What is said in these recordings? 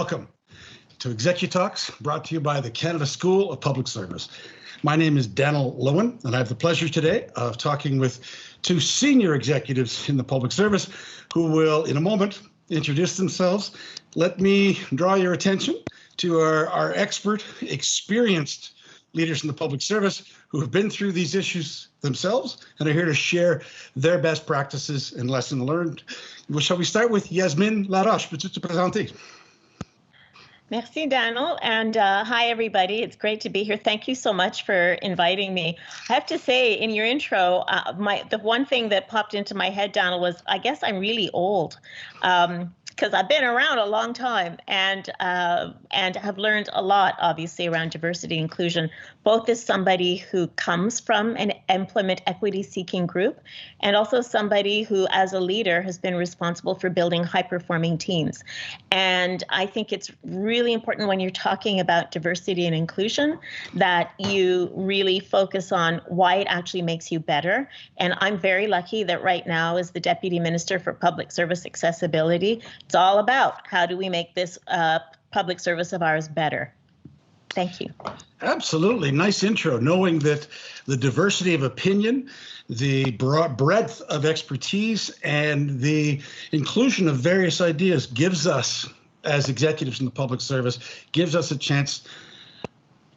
Welcome to EXecuTALKs, brought to you by the Canada School of Public Service. My name is Daniel Lowen, and I have the pleasure today of talking with two senior executives in the public service who will, in a moment, introduce themselves. Let me draw your attention to our expert, experienced leaders in the public service who have been through these issues themselves and are here to share their best practices and lessons learned. Well, shall we start with Yasmine Laroche? Peux-tu te présenter? Merci, Daniel, and hi, everybody. It's great to be here. Thank you so much for inviting me. I have to say, in your intro, the one thing that popped into my head, Daniel, was I guess I'm really old. Because I've been around a long time and have learned a lot, obviously, around diversity and inclusion, both as somebody who comes from an employment equity seeking group and also somebody who, as a leader, has been responsible for building high-performing teams. And I think it's really important when you're talking about diversity and inclusion that you really focus on why it actually makes you better. And I'm very lucky that right now, as the Deputy Minister for Public Service Accessibility, it's all about how do we make this public service of ours better. Thank you. Absolutely. Nice intro, knowing that the diversity of opinion, the breadth of expertise, and the inclusion of various ideas gives us, as executives in the public service, gives us a chance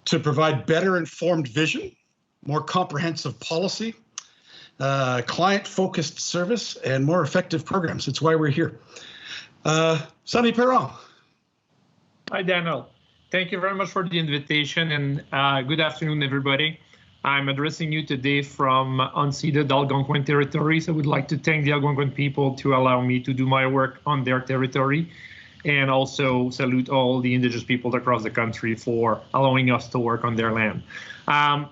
to provide better informed vision, more comprehensive policy, client-focused service, and more effective programs. It's why we're here. Sonny Perron. Hi, Daniel. Thank you very much for the invitation, and good afternoon, everybody. I'm addressing you today from unceded Algonquin territories. I would like to thank the Algonquin people to allow me to do my work on their territory, and also salute all the Indigenous people across the country for allowing us to work on their land.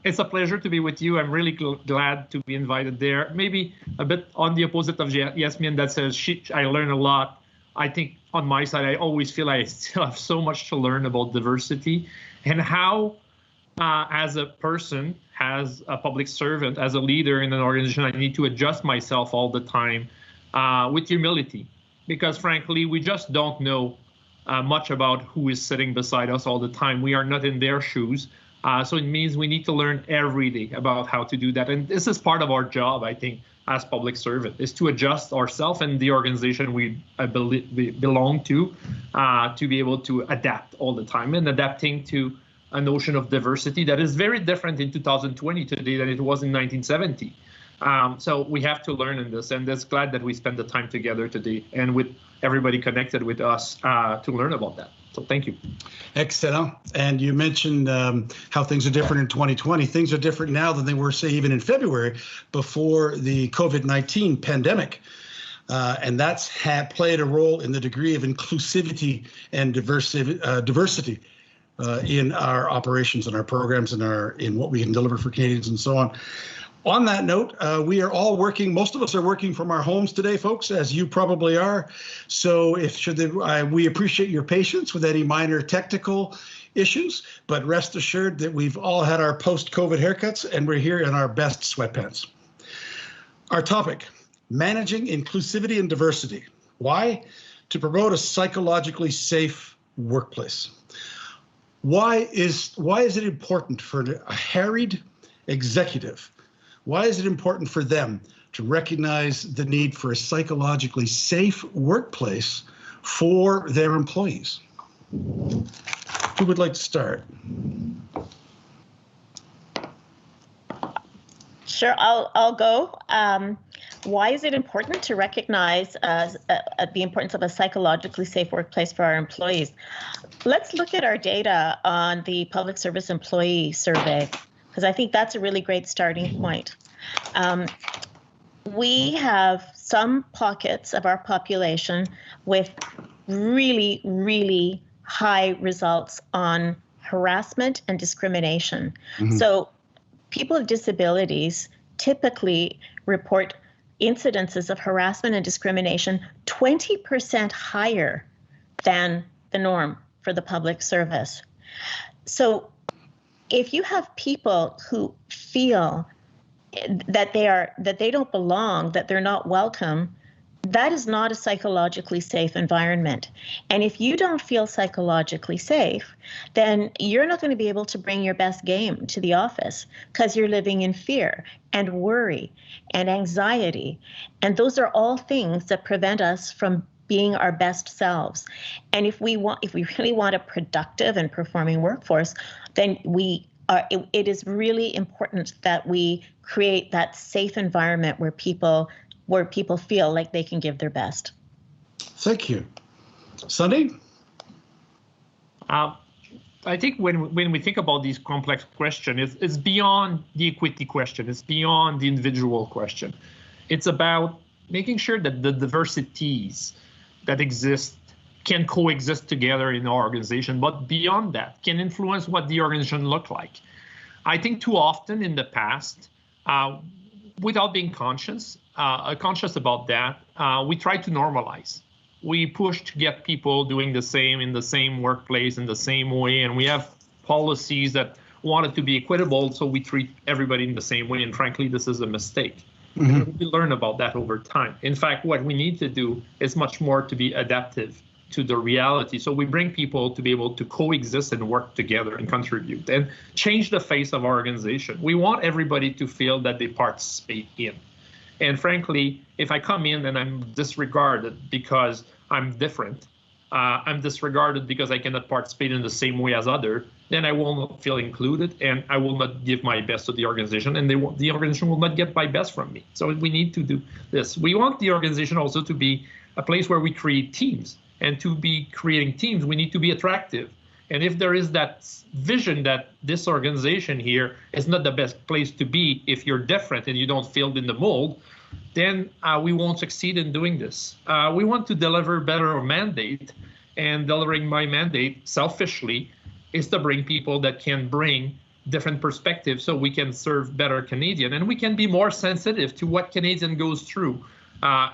It's a pleasure to be with you. I'm really glad to be invited there. Maybe a bit on the opposite of Yasmine that says I learn a lot. I think on my side, I always feel I still have so much to learn about diversity and how, as a person, as a public servant, as a leader in an organization, I need to adjust myself all the time with humility. Because frankly, we just don't know much about who is sitting beside us all the time. We are not in their shoes. So it means we need to learn every day about how to do that. And this is part of our job, I think, as public servant, is to adjust ourselves and the organization we belong to be able to adapt all the time, and adapting to a notion of diversity that is very different in 2020 today than it was in 1970. So we have to learn in this, and just glad that we spend the time together today and with everybody connected with us to learn about that. So thank you. Excellent. And you mentioned how things are different in 2020. Things are different now than they were, say, even in February before the COVID-19 pandemic. And that's played a role in the degree of inclusivity and diversity in our operations and our programs and in what we can deliver for Canadians and so on. On that note, we are all working, most of us are working from our homes today, folks, as you probably are. So we appreciate your patience with any minor technical issues, but rest assured that we've all had our post-COVID haircuts and we're here in our best sweatpants. Our topic, managing inclusivity and diversity. Why? To promote a psychologically safe workplace. Why is it important for a harried executive? Why is it important for them to recognize the need for a psychologically safe workplace for their employees? Who would like to start? Sure, I'll go. Why is it important to recognize the importance of a psychologically safe workplace for our employees? Let's look at our data on the Public Service Employee Survey, because I think that's a really great starting point. We have some pockets of our population with really, really high results on harassment and discrimination. Mm-hmm. So people with disabilities typically report incidences of harassment and discrimination 20% higher than the norm for the public service. So if you have people who feel that they don't belong, that they're not welcome, that is not a psychologically safe environment. And if you don't feel psychologically safe, then you're not going to be able to bring your best game to the office because you're living in fear and worry and anxiety. And those are all things that prevent us from being our best selves. And if we really want a productive and performing workforce, then it is really important that we create that safe environment where people feel like they can give their best. Thank you. Sunny? I think when we think about these complex questions, it's beyond the equity question. It's beyond the individual question. It's about making sure that the diversities that exist can coexist together in our organization, but beyond that, can influence what the organization look like. I think too often in the past, without being conscious about that, we try to normalize. We push to get people doing the same in the same workplace in the same way, and we have policies that want it to be equitable, so we treat everybody in the same way, and frankly, this is a mistake. Mm-hmm. We learn about that over time. In fact, what we need to do is much more to be adaptive to the reality. So we bring people to be able to coexist and work together and contribute and change the face of our organization. We want everybody to feel that they participate in. And frankly, if I come in and I'm disregarded because I'm different, I'm disregarded because I cannot participate in the same way as others, then I will not feel included and I will not give my best to the organization, and the organization will not get my best from me. So we need to do this. We want the organization also to be a place where we create teams. And to be creating teams, we need to be attractive. And if there is that vision that this organization here is not the best place to be if you're different and you don't fit in the mold, then we won't succeed in doing this. We want to deliver better mandate, and delivering my mandate selfishly is to bring people that can bring different perspectives so we can serve better Canadian, and we can be more sensitive to what Canadian goes through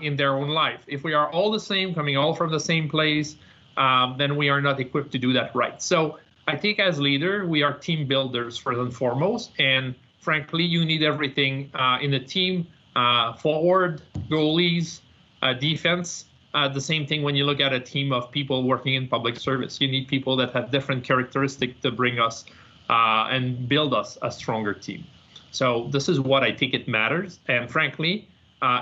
in their own life. If we are all the same, coming all from the same place, then we are not equipped to do that right. So I think as leader, we are team builders first and foremost. And frankly, you need everything in a team, forward, goalies, defense. The same thing when you look at a team of people working in public service. You need people that have different characteristics to bring us and build us a stronger team. So this is what I think it matters. And frankly,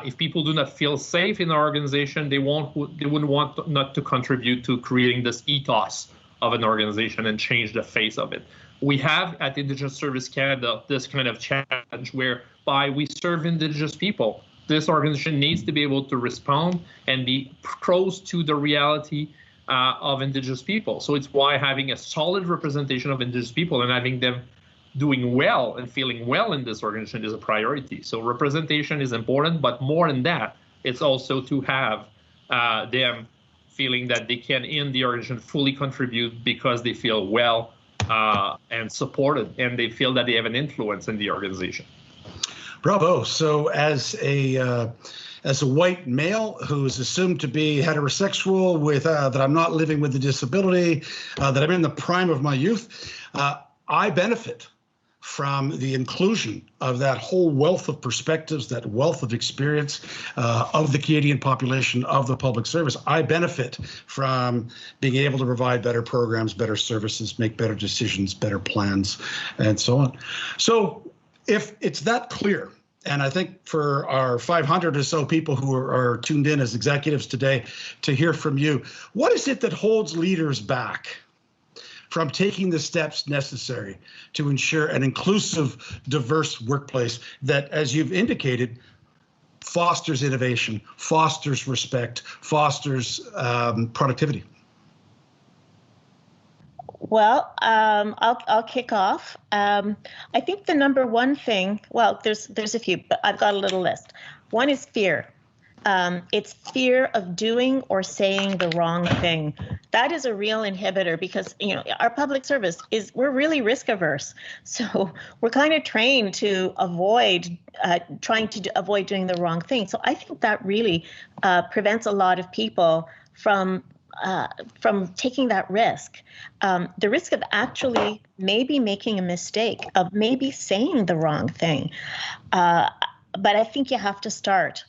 if people do not feel safe in our organization, they wouldn't want not to contribute to creating this ethos of an organization and change the face of it. We have at Indigenous Service Canada this kind of challenge whereby we serve Indigenous people. This organization needs to be able to respond and be close to the reality of Indigenous people. So it's why having a solid representation of Indigenous people and having them doing well and feeling well in this organization is a priority. So representation is important, but more than that, it's also to have them feeling that they can in the organization fully contribute because they feel well and supported, and they feel that they have an influence in the organization. Bravo. So as a white male who is assumed to be heterosexual with that I'm not living with a disability, that I'm in the prime of my youth, I benefit from the inclusion of that whole wealth of perspectives, that wealth of experience of the Canadian population, of the public service. I benefit from being able to provide better programs, better services, make better decisions, better plans, and so on. So if it's that clear, and I think for our 500 or so people who are tuned in as executives today to hear from you, what is it that holds leaders back from taking the steps necessary to ensure an inclusive, diverse workplace that, as you've indicated, fosters innovation, fosters respect, fosters productivity? Well, I'll kick off. I think the number one thing, well, there's a few, but I've got a little list. One is fear. It's fear of doing or saying the wrong thing. That is a real inhibitor because, our public service we're really risk averse. So we're kind of trained to avoid trying to avoid doing the wrong thing. So I think that really prevents a lot of people from taking that risk. The risk of actually maybe making a mistake, of maybe saying the wrong thing. But I think you have to start.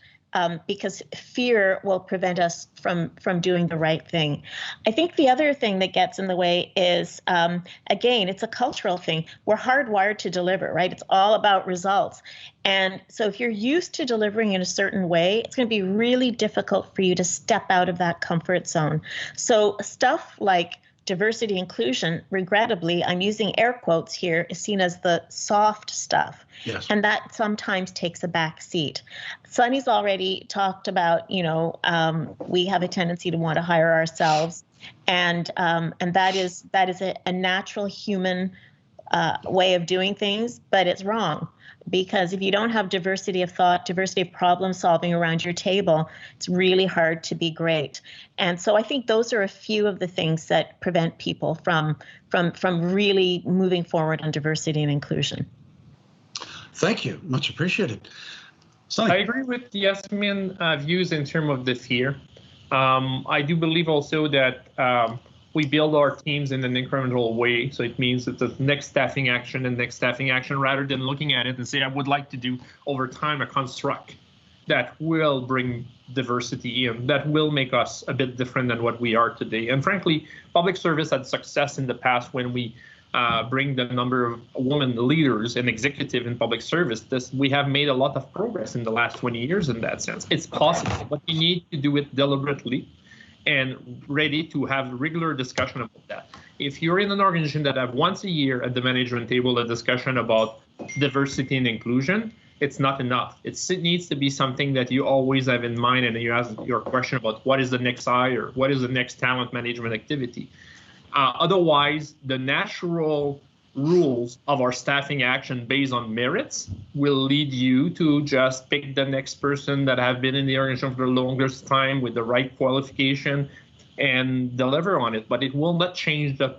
because fear will prevent us from doing the right thing. I think the other thing that gets in the way is, again, it's a cultural thing. We're hardwired to deliver, right? It's all about results. And so if you're used to delivering in a certain way, it's going to be really difficult for you to step out of that comfort zone. So stuff like diversity inclusion, regrettably, I'm using air quotes here, is seen as the soft stuff. Yes. And that sometimes takes a back seat. Sunny's already talked about, we have a tendency to want to hire ourselves. And that is a natural human way of doing things, but it's wrong. Because if you don't have diversity of thought, diversity of problem solving around your table, it's really hard to be great. And so I think those are a few of the things that prevent people from really moving forward on diversity and inclusion. Thank you. Much appreciated. Sonny. I agree with Yasmin's views in terms of the fear. I do believe also that we build our teams in an incremental way. So it means that the next staffing action and next staffing action, rather than looking at it and say, I would like to do over time a construct that will bring diversity in, that will make us a bit different than what we are today. And frankly, public service had success in the past when we bring the number of women leaders and executive in public service. We have made a lot of progress in the last 20 years in that sense. It's possible, but you need to do it deliberately and ready to have regular discussion about that. If you're in an organization that have once a year at the management table a discussion about diversity and inclusion, it's not enough. It needs to be something that you always have in mind, and you ask your question about what is the next hire, what is the next talent management activity. Otherwise, the natural rules of our staffing action based on merits will lead you to just pick the next person that have been in the organization for the longest time with the right qualification and deliver on it. But it will not change the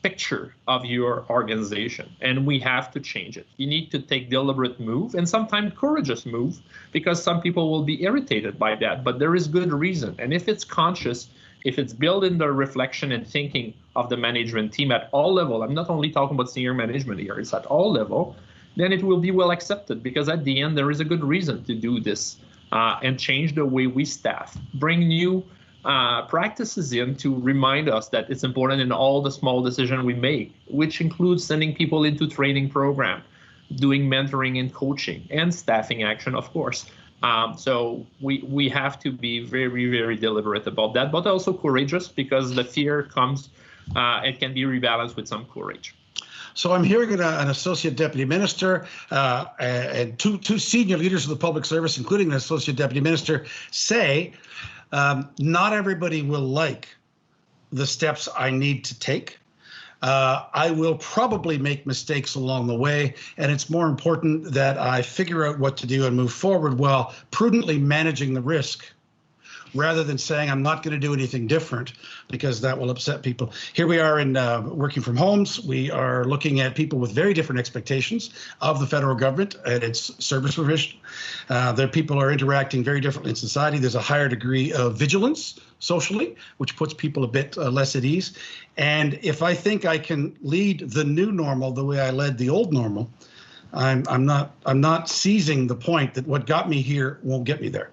picture of your organization, and we have to change it. You need to take deliberate move and sometimes courageous move, because some people will be irritated by that, but there is good reason. And if it's conscious, if it's built in the reflection and thinking of the management team at all level, I'm not only talking about senior management here, it's at all level, then it will be well accepted, because at the end there is a good reason to do this and change the way we staff, bring new practices in to remind us that it's important in all the small decisions we make, which includes sending people into training program, doing mentoring and coaching, and staffing action, of course. So we have to be very, very deliberate about that, but also courageous, because the fear comes, it can be rebalanced with some courage. So I'm hearing an associate deputy minister and two senior leaders of the public service, including an associate deputy minister, say, not everybody will like the steps I need to take. I will probably make mistakes along the way, and it's more important that I figure out what to do and move forward while prudently managing the risk, rather than saying I'm not going to do anything different, because that will upset people. Here we are in working from homes. We are looking at people with very different expectations of the federal government and its service provision. Their people are interacting very differently in society. There's a higher degree of vigilance socially, which puts people a bit less at ease. And if I think I can lead the new normal the way I led the old normal, I'm not seizing the point that what got me here won't get me there.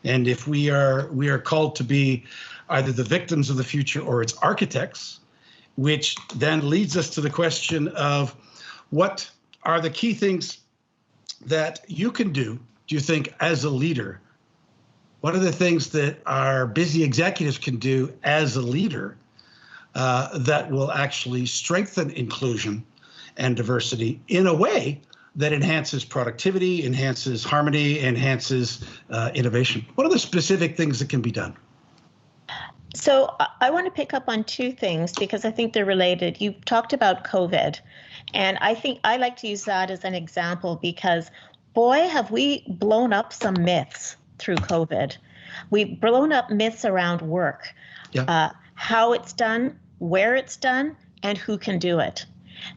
And if we are called to be either the victims of the future or its architects, which then leads us to the question of what are the key things that you can do you think, as a leader? What are the things that our busy executives can do as a leader that will actually strengthen inclusion and diversity in a way that enhances productivity, enhances harmony, enhances innovation? What are the specific things that can be done? So I want to pick up on two things because I think they're related. You talked about COVID, and I think I like to use that as an example because, boy, have we blown up some myths through COVID. We've blown up myths around work, how it's done, where it's done, and who can do it.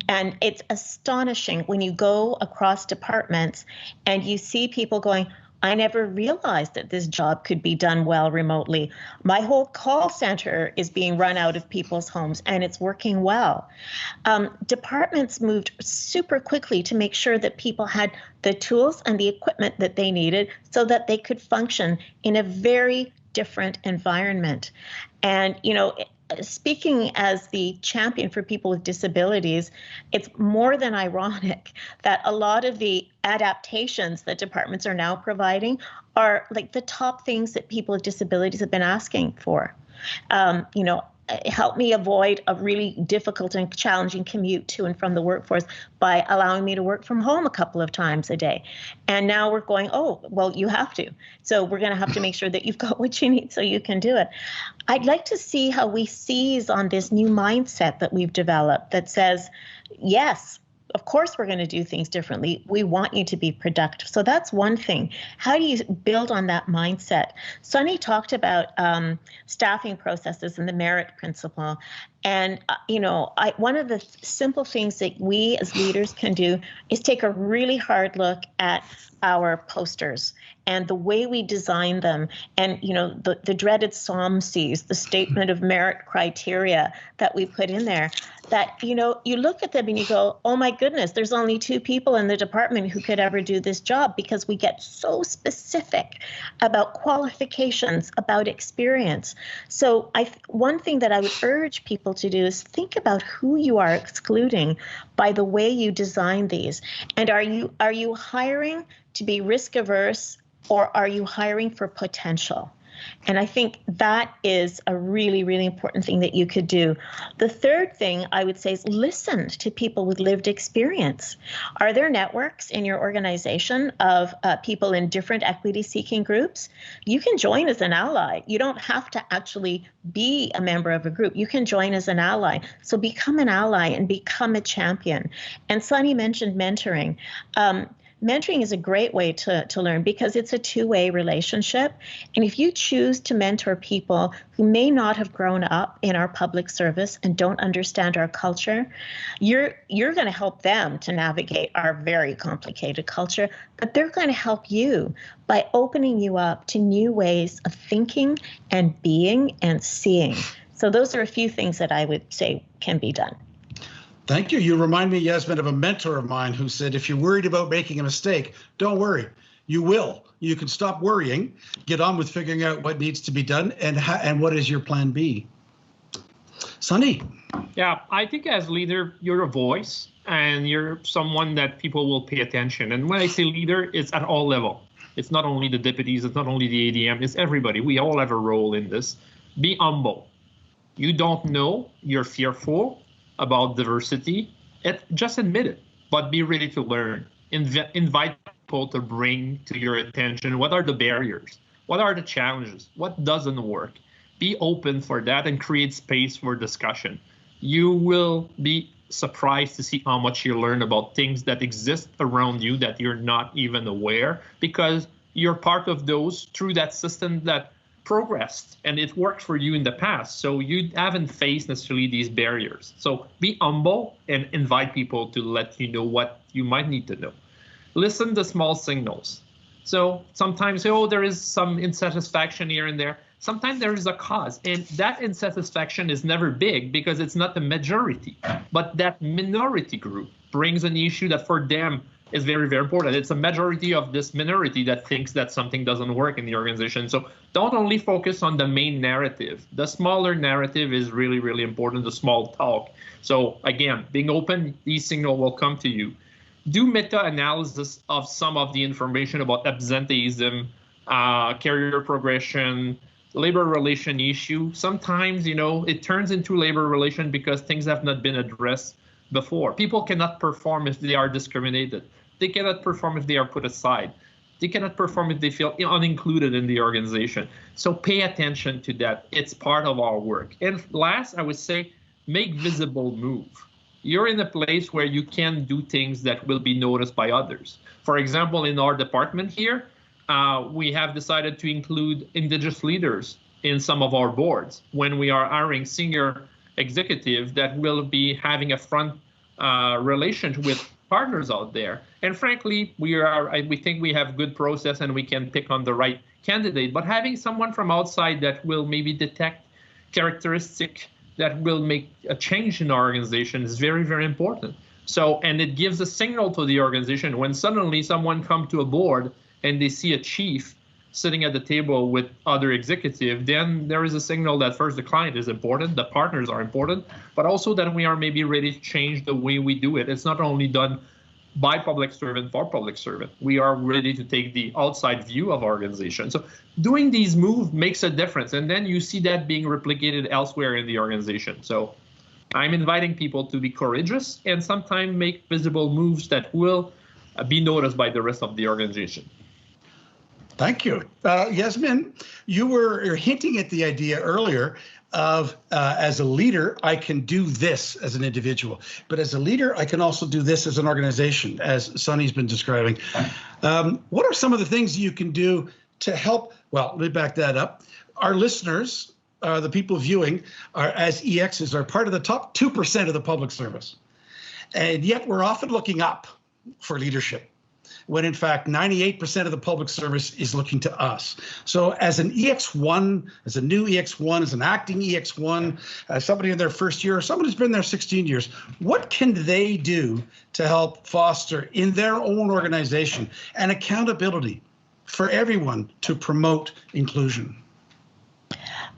And it's astonishing when you go across departments and you see people going, I never realized that this job could be done well remotely. My whole call center is being run out of people's homes, and it's working well. Departments moved super quickly to make sure that people had the tools and the equipment that they needed so that they could function in a very different environment. And, speaking as the champion for people with disabilities, it's more than ironic that a lot of the adaptations that departments are now providing are like the top things that people with disabilities have been asking for. Help me avoid a really difficult and challenging commute to and from the workforce by allowing me to work from home a couple of times a day. And now we're going, oh, well, you have to. So we're going to have to make sure that you've got what you need so you can do it. I'd like to see how we seize on this new mindset that we've developed that says, yes, of course, we're going to do things differently. We want you to be productive. So that's one thing. How do you build on that mindset? Sunny talked about staffing processes and the merit principle. And, one of the simple things that we as leaders can do is take a really hard look at our posters and the way we design them, and the dreaded SOMCs, the statement of merit criteria that we put in there, that you look at them and you go, oh my goodness, there's only 2 people in the department who could ever do this job, because we get so specific about qualifications, about experience. So one thing that I would urge people to do is think about who you are excluding by the way you design these. And are you hiring to be risk averse, or are you hiring for potential? And I think that is a really, really important thing that you could do. The third thing I would say is listen to people with lived experience. Are there networks in your organization of people in different equity-seeking groups? You can join as an ally. You don't have to actually be a member of a group. You can join as an ally. So become an ally and become a champion. And Sunny mentioned mentoring. Mentoring is a great way to learn, because it's a two-way relationship. And if you choose to mentor people who may not have grown up in our public service and don't understand our culture, you're going to help them to navigate our very complicated culture, but they're going to help you by opening you up to new ways of thinking and being and seeing. So those are a few things that I would say can be done. Thank you. You remind me, Yasmin, of a mentor of mine who said, if you're worried about making a mistake, don't worry. You will. You can stop worrying, get on with figuring out what needs to be done, and what is your plan B. Sunny. Yeah, I think as leader, you're a voice and you're someone that people will pay attention. And when I say leader, it's at all level. It's not only the deputies, it's not only the ADM, it's everybody. We all have a role in this. Be humble. You don't know, you're fearful about diversity, just admit it, but be ready to learn. Invite people to bring to your attention what are the barriers, what are the challenges, what doesn't work. Be open for that and create space for discussion. You will be surprised to see how much you learn about things that exist around you that you're not even aware, because you're part of those through that system that progressed and it worked for you in the past. So you haven't faced necessarily these barriers. So be humble and invite people to let you know what you might need to know. Listen to small signals. So sometimes, oh, there is some insatisfaction here and there. Sometimes there is a cause, and that insatisfaction is never big because it's not the majority, but that minority group brings an issue that for them is very, very important. It's a majority of this minority that thinks that something doesn't work in the organization. So don't only focus on the main narrative. The smaller narrative is really, really important, the small talk. So again, being open, these signals will come to you. Do meta-analysis of some of the information about absenteeism, career progression, labor relation issue. Sometimes, it turns into labor relation because things have not been addressed before. People cannot perform if they are discriminated. They cannot perform if they are put aside. They cannot perform if they feel unincluded in the organization. So pay attention to that. It's part of our work. And last, I would say, make visible move. You're in a place where you can do things that will be noticed by others. For example, in our department here, we have decided to include Indigenous leaders in some of our boards when we are hiring senior executive that will be having a front relation with partners out there. And frankly, we think we have good process and we can pick on the right candidate. But having someone from outside that will maybe detect characteristic that will make a change in our organization is very, very important. So, and it gives a signal to the organization when suddenly someone comes to a board and they see a chief sitting at the table with other executive, then there is a signal that first the client is important, the partners are important, but also that we are maybe ready to change the way we do it. It's not only done by public servant for public servant. We are ready to take the outside view of our organization. So doing these moves makes a difference. And then you see that being replicated elsewhere in the organization. So I'm inviting people to be courageous and sometimes make visible moves that will be noticed by the rest of the organization. Thank you. Yasmin, you were hinting at the idea earlier of as a leader, I can do this as an individual, but as a leader, I can also do this as an organization, as Sunny's been describing. What are some of the things you can do to help? Well, let me back that up. Our listeners, the people viewing, are as EXs are part of the top 2% of the public service. And yet we're often looking up for leadership, when in fact 98% of the public service is looking to us. So as an EX1, as a new EX1, as an acting EX1, as somebody in their first year, or someone who's been there 16 years, what can they do to help foster in their own organization an accountability for everyone to promote inclusion?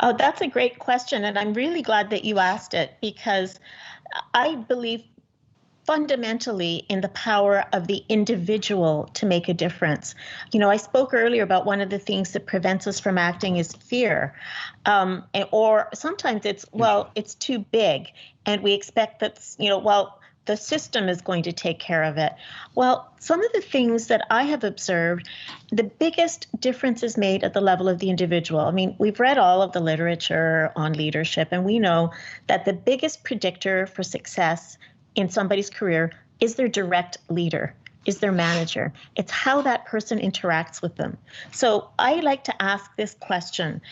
Oh, that's a great question, and I'm really glad that you asked it, because I believe fundamentally in the power of the individual to make a difference. You know, I spoke earlier about one of the things that prevents us from acting is fear. Or sometimes it's, well, it's too big and we expect that, you know, well, the system is going to take care of it. Well, some of the things that I have observed, the biggest difference is made at the level of the individual. I mean, we've read all of the literature on leadership, and we know that the biggest predictor for success in somebody's career is their direct leader, is their manager. It's how that person interacts with them. So I like to ask this question.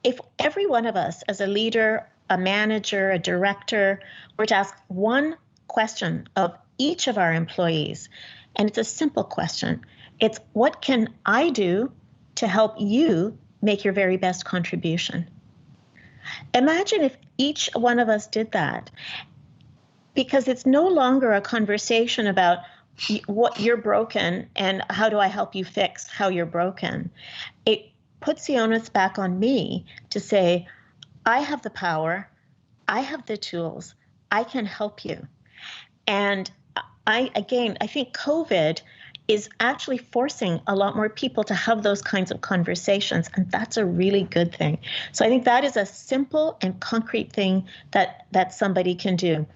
If every one of us as a leader, a manager, a director, were to ask one question of each of our employees, and it's a simple question. It's, what can I do to help you make your very best contribution? Imagine if each one of us did that. Because it's no longer a conversation about what you're broken and how do I help you fix how you're broken. It puts the onus back on me to say, I have the power, I have the tools, I can help you. And I think COVID is actually forcing a lot more people to have those kinds of conversations, and that's a really good thing. So I think that is a simple and concrete thing that somebody can do.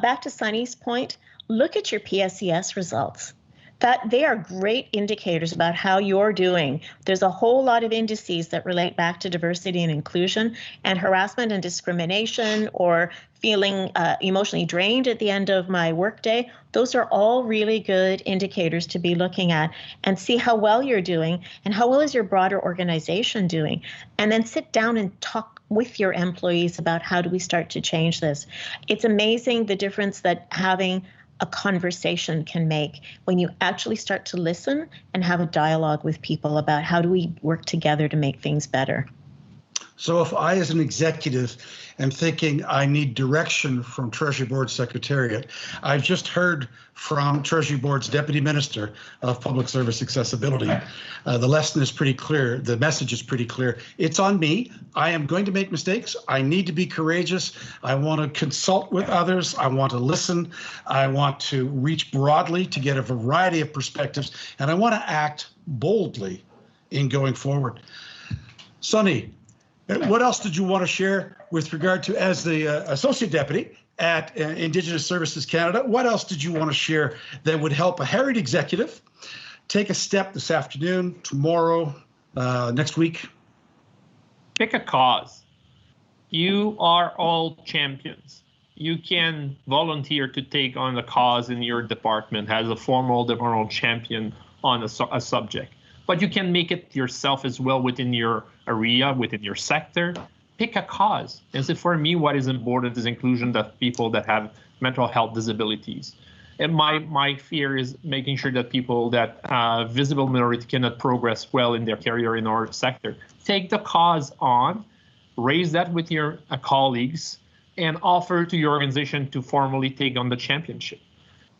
Back to Sunny's point, look at your PSES results. That they are great indicators about how you're doing. There's a whole lot of indices that relate back to diversity and inclusion, and harassment and discrimination, or feeling emotionally drained at the end of my workday. Those are all really good indicators to be looking at and see how well you're doing and how well is your broader organization doing. And then sit down and talk with your employees about how do we start to change this. It's amazing the difference that having a conversation can make when you actually start to listen and have a dialogue with people about how do we work together to make things better. So if I, as an executive, am thinking I need direction from Treasury Board Secretariat, I've just heard from Treasury Board's Deputy Minister of Public Service Accessibility. The lesson is pretty clear. The message is pretty clear. It's on me. I am going to make mistakes. I need to be courageous. I want to consult with others. I want to listen. I want to reach broadly to get a variety of perspectives. And I want to act boldly in going forward. Sunny, what else did you want to share with regard to, as the Associate Deputy at Indigenous Services Canada, what else did you want to share that would help a harried executive take a step this afternoon, tomorrow, next week? Pick a cause. You are all champions. You can volunteer to take on a cause in your department as a formal departmental champion on a subject. But you can make it yourself as well within your area, within your sector, pick a cause. And so for me, what is important is inclusion of people that have mental health disabilities. And my fear is making sure that people that visible minority cannot progress well in their career in our sector. Take the cause on, raise that with your colleagues, and offer to your organization to formally take on the championship.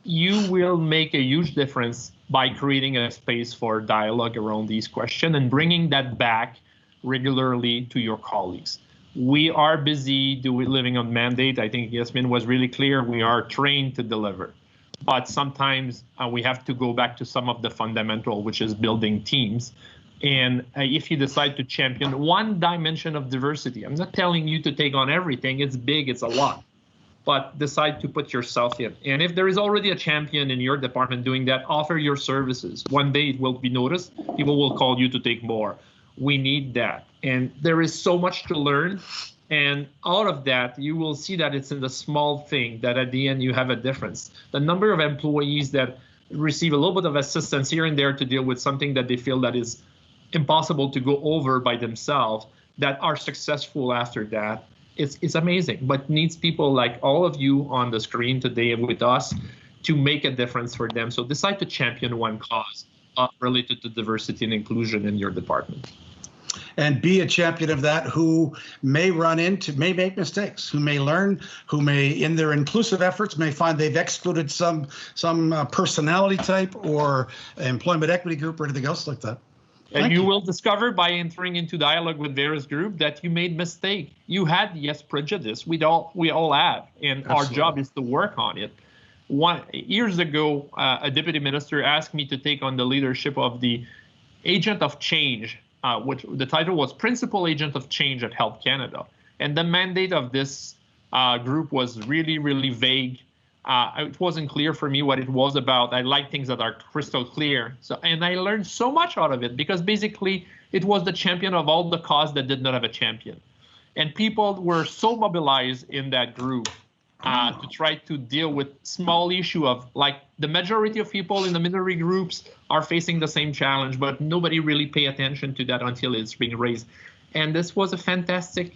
You will make a huge difference by creating a space for dialogue around these questions and bringing that back regularly to your colleagues. We are busy living on mandate. I think Yasmin was really clear. We are trained to deliver. But sometimes we have to go back to some of the fundamental, which is building teams. And if you decide to champion one dimension of diversity, I'm not telling you to take on everything. It's big, it's a lot. But decide to put yourself in. And if there is already a champion in your department doing that, offer your services. One day it will be noticed. People will call you to take more. We need that. And there is so much to learn. And out of that, you will see that it's in the small thing that at the end you have a difference. The number of employees that receive a little bit of assistance here and there to deal with something that they feel that is impossible to go over by themselves, that are successful after that, it's amazing. But needs people like all of you on the screen today with us to make a difference for them. So decide to champion one cause related to diversity and inclusion in your department. And be a champion of that, who may may make mistakes, who may learn, who may, in their inclusive efforts, may find they've excluded some personality type or employment equity group or anything else like that. And you will discover by entering into dialogue with various groups that you made mistake. You had, yes, prejudice. We all have, and Absolutely. Our job is to work on it. Years ago, a deputy minister asked me to take on the leadership of the Agent of Change, which the title was Principal Agent of Change at Health Canada. And the mandate of this group was really, really vague. It wasn't clear for me what it was about. I like things that are crystal clear. And I learned so much out of it, because basically it was the champion of all the cause that did not have a champion. And people were so mobilized in that group to try to deal with small issue of, like, the majority of people in the minority groups are facing the same challenge, but nobody really pay attention to that until it's being raised. And this was a fantastic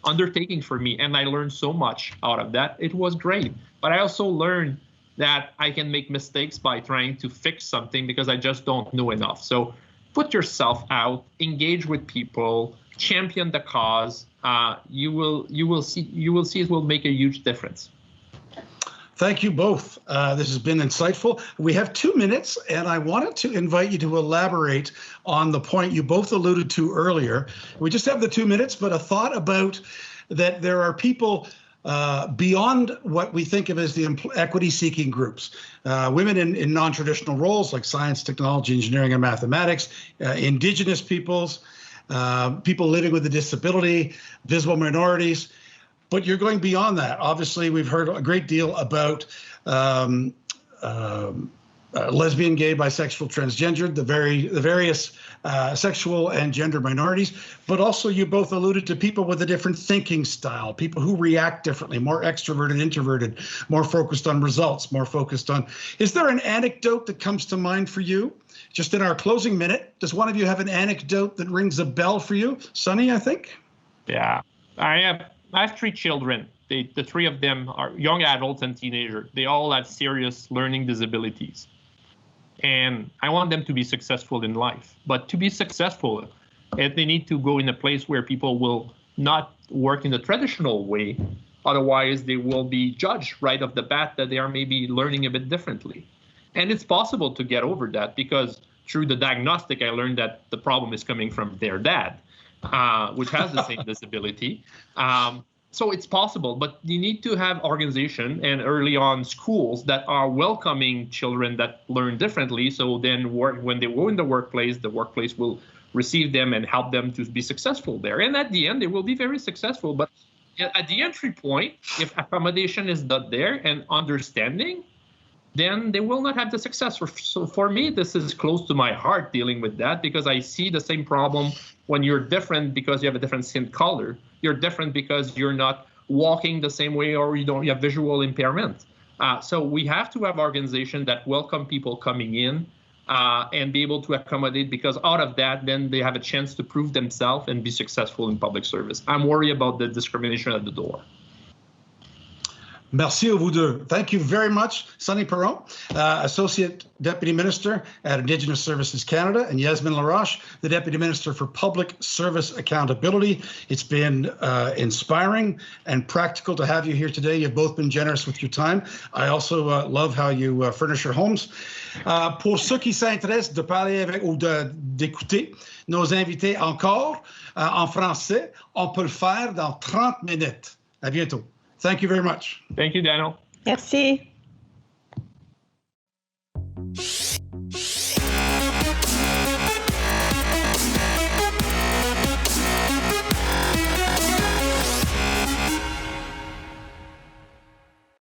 undertaking for me, and I learned so much out of that. It was great. But I also learned that I can make mistakes by trying to fix something because I just don't know enough. So put yourself out, engage with people, champion the cause. You will see it will make a huge difference. Thank you both. This has been insightful. We have 2 minutes, and I wanted to invite you to elaborate on the point you both alluded to earlier. We just have the 2 minutes, but a thought about that there are people beyond what we think of as the equity-seeking groups, women in non-traditional roles like science, technology, engineering, and mathematics, Indigenous peoples, people living with a disability, visible minorities. But you're going beyond that. Obviously, we've heard a great deal about lesbian, gay, bisexual, transgender, the various sexual and gender minorities. But also, you both alluded to people with a different thinking style, people who react differently, more extroverted, introverted, more focused on results, more focused on. Is there an anecdote that comes to mind for you? Just in our closing minute, does one of you have an anecdote that rings a bell for you? Sunny, I think. Yeah, I have 3 children. The 3 of them are young adults and teenagers. They all have serious learning disabilities. And I want them to be successful in life. But to be successful, they need to go in a place where people will not work in the traditional way. Otherwise, they will be judged right off the bat that they are maybe learning a bit differently. And it's possible to get over that, because through the diagnostic, I learned that the problem is coming from their dad, which has the same disability. So it's possible, but you need to have organization and early on schools that are welcoming children that learn differently. So then when they go in the workplace will receive them and help them to be successful there. And at the end, they will be very successful. But at the entry point, if accommodation is not there and understanding, then they will not have the success. So for me, this is close to my heart dealing with that, because I see the same problem when you're different because you have a different skin color. You're different because you're not walking the same way, or you have visual impairment. So we have to have organizations that welcome people coming in and be able to accommodate, because out of that, then they have a chance to prove themselves and be successful in public service. I'm worried about the discrimination at the door. Merci à vous deux. Thank you very much, Sonny Perron, Associate Deputy Minister at Indigenous Services Canada, and Yasmin Laroche, the Deputy Minister for Public Service Accountability. It's been inspiring and practical to have you here today. You've both been generous with your time. I also love how you furnish your homes. Pour ceux qui s'intéressent de parler avec ou d'écouter nos invités encore en français, on peut le faire dans 30 minutes. À bientôt. Thank you very much. Thank you, Daniel. Merci.